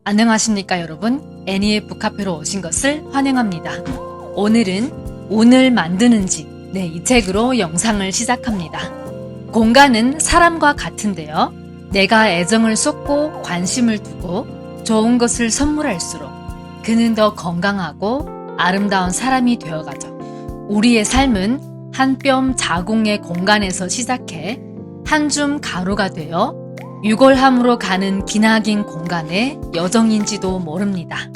안녕하십니까 여러분, 애니의 카페로 오신 것을 환영합니다. 오늘은 오늘 만드는 집, 이 책으로 영상을 시작합니다. 공간은 사람과 같은데요. 내가 애정을 쏟고 관심을 두고 좋은 것을 선물할수록 그는 더 건강하고 아름다운 사람이 되어가죠. 우리의 삶은 한 뼘 자궁의 공간에서 시작해 한 줌 가루가 되어 유골함으로 가는 기나긴 공간의 여정인지도 모릅니다.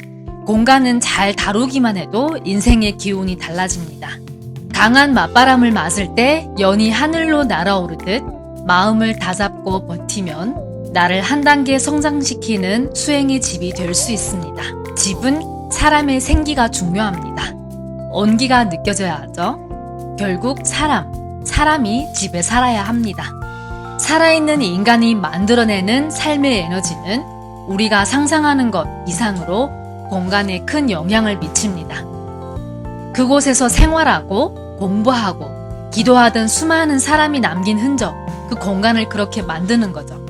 공간은 잘 다루기만 해도 인생의 기운이 달라집니다. 강한 맞바람을 맞을 때 연이 하늘로 날아오르듯 마음을 다잡고 버티면 나를 한 단계 성장시키는 수행의 집이 될 수 있습니다. 집은 사람의 생기가 중요합니다. 온기가 느껴져야 하죠. 결국 사람이 집에 살아야 합니다. 살아있는 인간이 만들어내는 삶의 에너지는 우리가 상상하는 것 이상으로 공간에 큰 영향을 미칩니다. 그곳에서 생활하고 공부하고 기도하던 수많은 사람이 남긴 흔적, 그 공간을 그렇게 만드는 거죠.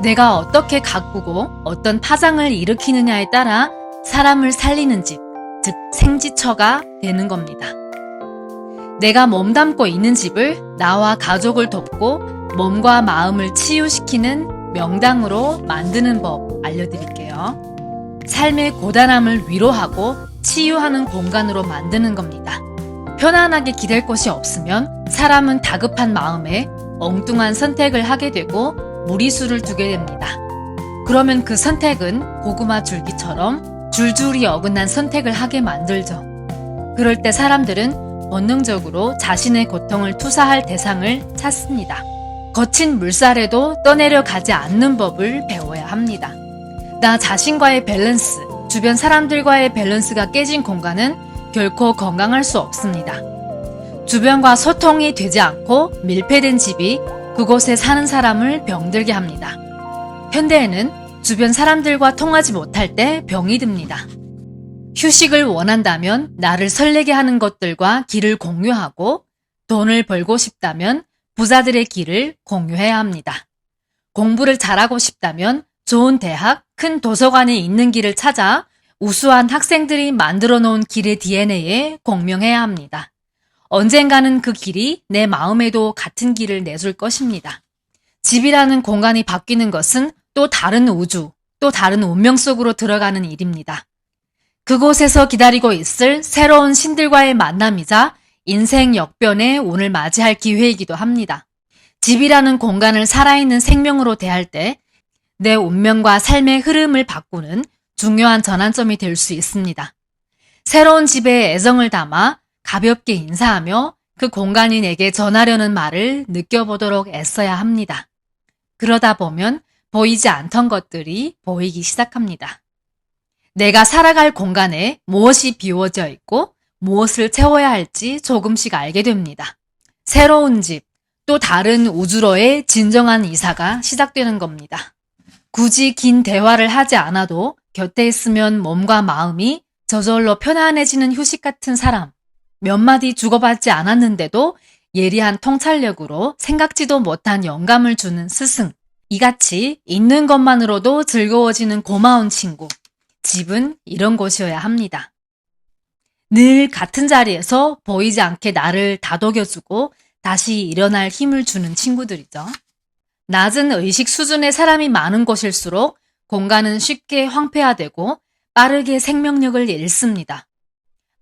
내가 어떻게 가꾸고 어떤 파장을 일으키느냐에 따라 사람을 살리는 집, 즉 생지처가 되는 겁니다. 내가 몸담고 있는 집을 나와 가족을 돕고 몸과 마음을 치유시키는 명당으로 만드는 법 알려드릴게요. 삶의 고단함을 위로하고 치유하는 공간으로 만드는 겁니다. 편안하게 기댈 곳이 없으면 사람은 다급한 마음에 엉뚱한 선택을 하게 되고 무리수를 두게 됩니다. 그러면 그 선택은 고구마 줄기처럼 줄줄이 어긋난 선택을 하게 만들죠. 그럴 때 사람들은 본능적으로 자신의 고통을 투사할 대상을 찾습니다. 거친 물살에도 떠내려 가지 않는 법을 배워야 합니다. 나 자신과의 밸런스, 주변 사람들과의 밸런스가 깨진 공간은 결코 건강할 수 없습니다. 주변과 소통이 되지 않고 밀폐된 집이 그곳에 사는 사람을 병들게 합니다. 현대에는 주변 사람들과 통하지 못할 때 병이 듭니다. 휴식을 원한다면 나를 설레게 하는 것들과 길을 공유하고 돈을 벌고 싶다면 부자들의 길을 공유해야 합니다. 공부를 잘하고 싶다면 좋은 대학, 큰 도서관에 있는 길을 찾아 우수한 학생들이 만들어 놓은 길의 DNA에 공명해야 합니다. 언젠가는 그 길이 내 마음에도 같은 길을 내줄 것입니다. 집이라는 공간이 바뀌는 것은 또 다른 우주, 또 다른 운명 속으로 들어가는 일입니다. 그곳에서 기다리고 있을 새로운 신들과의 만남이자 인생 역변의 운을 맞이할 기회이기도 합니다. 집이라는 공간을 살아있는 생명으로 대할 때 내 운명과 삶의 흐름을 바꾸는 중요한 전환점이 될 수 있습니다. 새로운 집에 애정을 담아 가볍게 인사하며 그 공간이 내게 전하려는 말을 느껴보도록 애써야 합니다. 그러다 보면 보이지 않던 것들이 보이기 시작합니다. 내가 살아갈 공간에 무엇이 비워져 있고 무엇을 채워야 할지 조금씩 알게 됩니다. 새로운 집, 또 다른 우주로의 진정한 이사가 시작되는 겁니다. 굳이 긴 대화를 하지 않아도 곁에 있으면 몸과 마음이 저절로 편안해지는 휴식 같은 사람, 몇 마디 주고받지 않았는데도 예리한 통찰력으로 생각지도 못한 영감을 주는 스승, 이같이 있는 것만으로도 즐거워지는 고마운 친구, 집은 이런 곳이어야 합니다. 늘 같은 자리에서 보이지 않게 나를 다독여주고 다시 일어날 힘을 주는 친구들이죠. 낮은 의식 수준의 사람이 많은 곳일수록 공간은 쉽게 황폐화되고 빠르게 생명력을 잃습니다.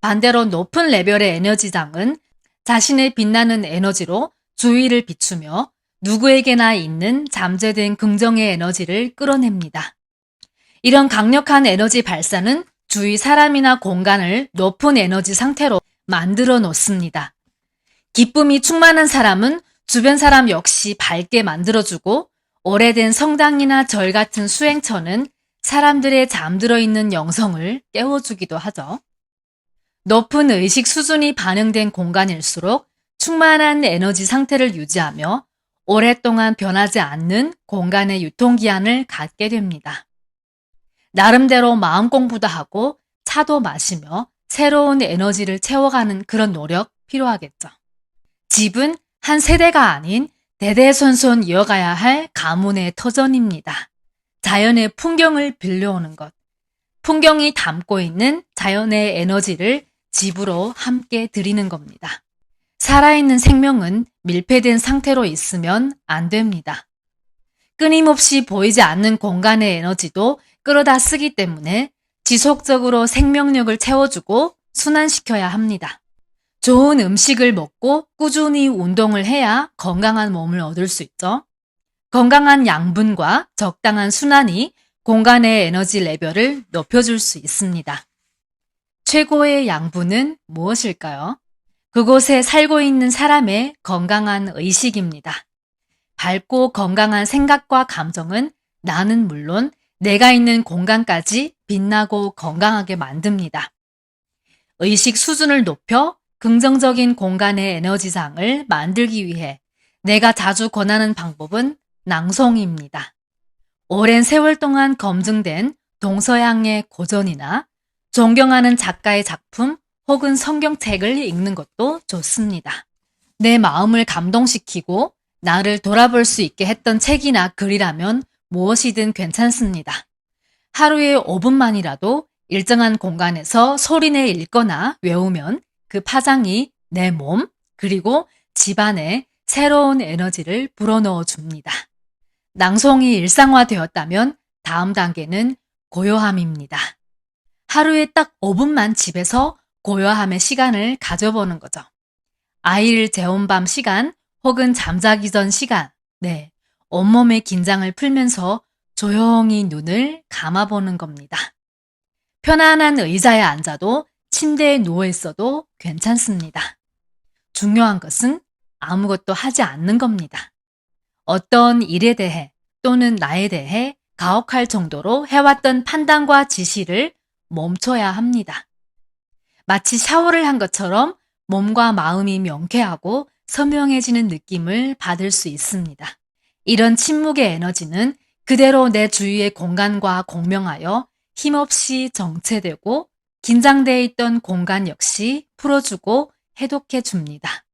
반대로 높은 레벨의 에너지장은 자신의 빛나는 에너지로 주위를 비추며 누구에게나 있는 잠재된 긍정의 에너지를 끌어냅니다. 이런 강력한 에너지 발산은 주위 사람이나 공간을 높은 에너지 상태로 만들어 놓습니다. 기쁨이 충만한 사람은 주변 사람 역시 밝게 만들어주고 오래된 성당이나 절 같은 수행처는 사람들의 잠들어 있는 영성을 깨워주기도 하죠. 높은 의식 수준이 반영된 공간일수록 충만한 에너지 상태를 유지하며 오랫동안 변하지 않는 공간의 유통기한을 갖게 됩니다. 나름대로 마음 공부도 하고 차도 마시며 새로운 에너지를 채워가는 그런 노력 필요하겠죠. 집은 한 세대가 아닌 대대손손 이어가야 할 가문의 터전입니다. 자연의 풍경을 빌려오는 것. 풍경이 담고 있는 자연의 에너지를 집으로 함께 드리는 겁니다. 살아있는 생명은 밀폐된 상태로 있으면 안 됩니다. 끊임없이 보이지 않는 공간의 에너지도 끌어다 쓰기 때문에 지속적으로 생명력을 채워주고 순환시켜야 합니다. 좋은 음식을 먹고 꾸준히 운동을 해야 건강한 몸을 얻을 수 있죠. 건강한 양분과 적당한 순환이 공간의 에너지 레벨을 높여줄 수 있습니다. 최고의 양분은 무엇일까요? 그곳에 살고 있는 사람의 건강한 의식입니다. 밝고 건강한 생각과 감정은 나는 물론 내가 있는 공간까지 빛나고 건강하게 만듭니다. 의식 수준을 높여 긍정적인 공간의 에너지상을 만들기 위해 내가 자주 권하는 방법은 낭송입니다. 오랜 세월 동안 검증된 동서양의 고전이나 존경하는 작가의 작품 혹은 성경책을 읽는 것도 좋습니다. 내 마음을 감동시키고 나를 돌아볼 수 있게 했던 책이나 글이라면 무엇이든 괜찮습니다. 하루에 5분만이라도 일정한 공간에서 소리내 읽거나 외우면 그 파장이 내 몸 그리고 집안에 새로운 에너지를 불어넣어 줍니다. 낭송이 일상화되었다면 다음 단계는 고요함입니다. 하루에 딱 5분만 집에서 고요함의 시간을 가져보는 거죠. 아이를 재운 밤 시간 혹은 잠자기 전 시간, 온몸의 긴장을 풀면서 조용히 눈을 감아보는 겁니다. 편안한 의자에 앉아도 침대에 누워 있어도 괜찮습니다. 중요한 것은 아무것도 하지 않는 겁니다. 어떤 일에 대해 또는 나에 대해 가혹할 정도로 해왔던 판단과 지시를 멈춰야 합니다. 마치 샤워를 한 것처럼 몸과 마음이 명쾌하고 선명해지는 느낌을 받을 수 있습니다. 이런 침묵의 에너지는 그대로 내 주위의 공간과 공명하여 힘없이 정체되고 긴장되어 있던 공간 역시 풀어주고 해독해 줍니다.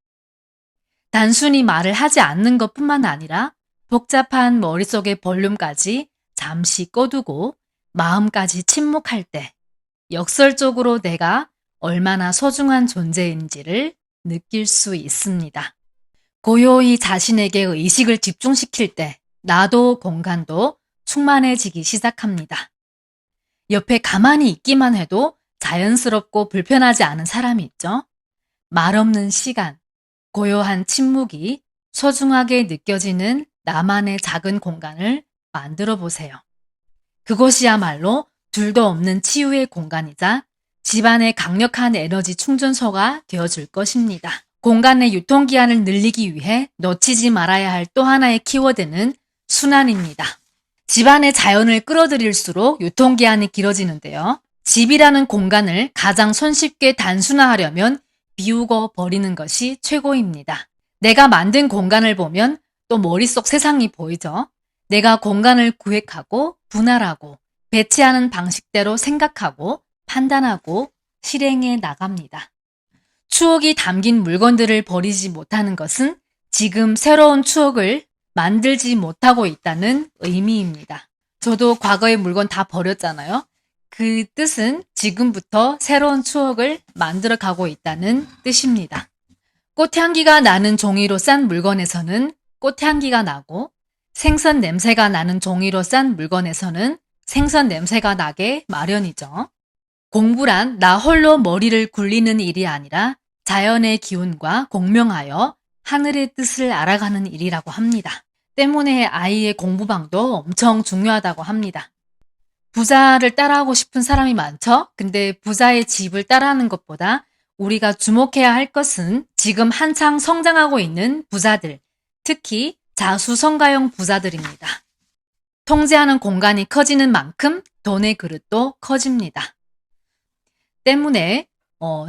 단순히 말을 하지 않는 것뿐만 아니라 복잡한 머릿속의 볼륨까지 잠시 꺼두고 마음까지 침묵할 때 역설적으로 내가 얼마나 소중한 존재인지를 느낄 수 있습니다. 고요히 자신에게 의식을 집중시킬 때 나도 공간도 충만해지기 시작합니다. 옆에 가만히 있기만 해도 자연스럽고 불편하지 않은 사람이 있죠? 말 없는 시간, 고요한 침묵이 소중하게 느껴지는 나만의 작은 공간을 만들어 보세요. 그곳이야말로 둘도 없는 치유의 공간이자 집안의 강력한 에너지 충전소가 되어줄 것입니다. 공간의 유통기한을 늘리기 위해 놓치지 말아야 할 또 하나의 키워드는 순환입니다. 집안의 자연을 끌어들일수록 유통기한이 길어지는데요. 집이라는 공간을 가장 손쉽게 단순화하려면 비우고 버리는 것이 최고입니다. 내가 만든 공간을 보면 또 머릿속 세상이 보이죠. 내가 공간을 구획하고 분할하고 배치하는 방식대로 생각하고 판단하고 실행해 나갑니다. 추억이 담긴 물건들을 버리지 못하는 것은 지금 새로운 추억을 만들지 못하고 있다는 의미입니다. 저도 과거의 물건 다 버렸잖아요. 그 뜻은 지금부터 새로운 추억을 만들어 가고 있다는 뜻입니다. 꽃향기가 나는 종이로 싼 물건에서는 꽃향기가 나고 생선 냄새가 나는 종이로 싼 물건에서는 생선 냄새가 나게 마련이죠. 공부란 나 홀로 머리를 굴리는 일이 아니라 자연의 기운과 공명하여 하늘의 뜻을 알아가는 일이라고 합니다. 때문에 아이의 공부방도 엄청 중요하다고 합니다. 부자를 따라하고 싶은 사람이 많죠? 근데 부자의 집을 따라하는 것보다 우리가 주목해야 할 것은 지금 한창 성장하고 있는 부자들, 특히 자수성가형 부자들입니다. 통제하는 공간이 커지는 만큼 돈의 그릇도 커집니다. 때문에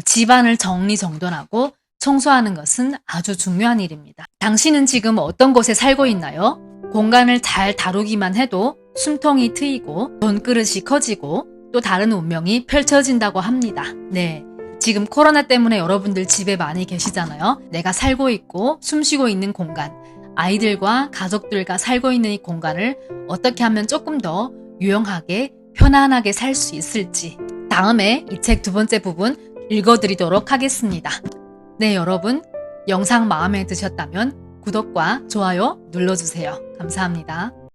집안을 정리정돈하고 청소하는 것은 아주 중요한 일입니다. 당신은 지금 어떤 곳에 살고 있나요? 공간을 잘 다루기만 해도 숨통이 트이고 돈그릇이 커지고 또 다른 운명이 펼쳐진다고 합니다. 지금 코로나 때문에 여러분들 집에 많이 계시잖아요. 내가 살고 있고 숨쉬고 있는 공간, 아이들과 가족들과 살고 있는 이 공간을 어떻게 하면 조금 더 유용하게 편안하게 살 수 있을지 다음에 이 책 두 번째 부분 읽어드리도록 하겠습니다. 네, 여러분 영상 마음에 드셨다면 구독과 좋아요 눌러주세요. 감사합니다.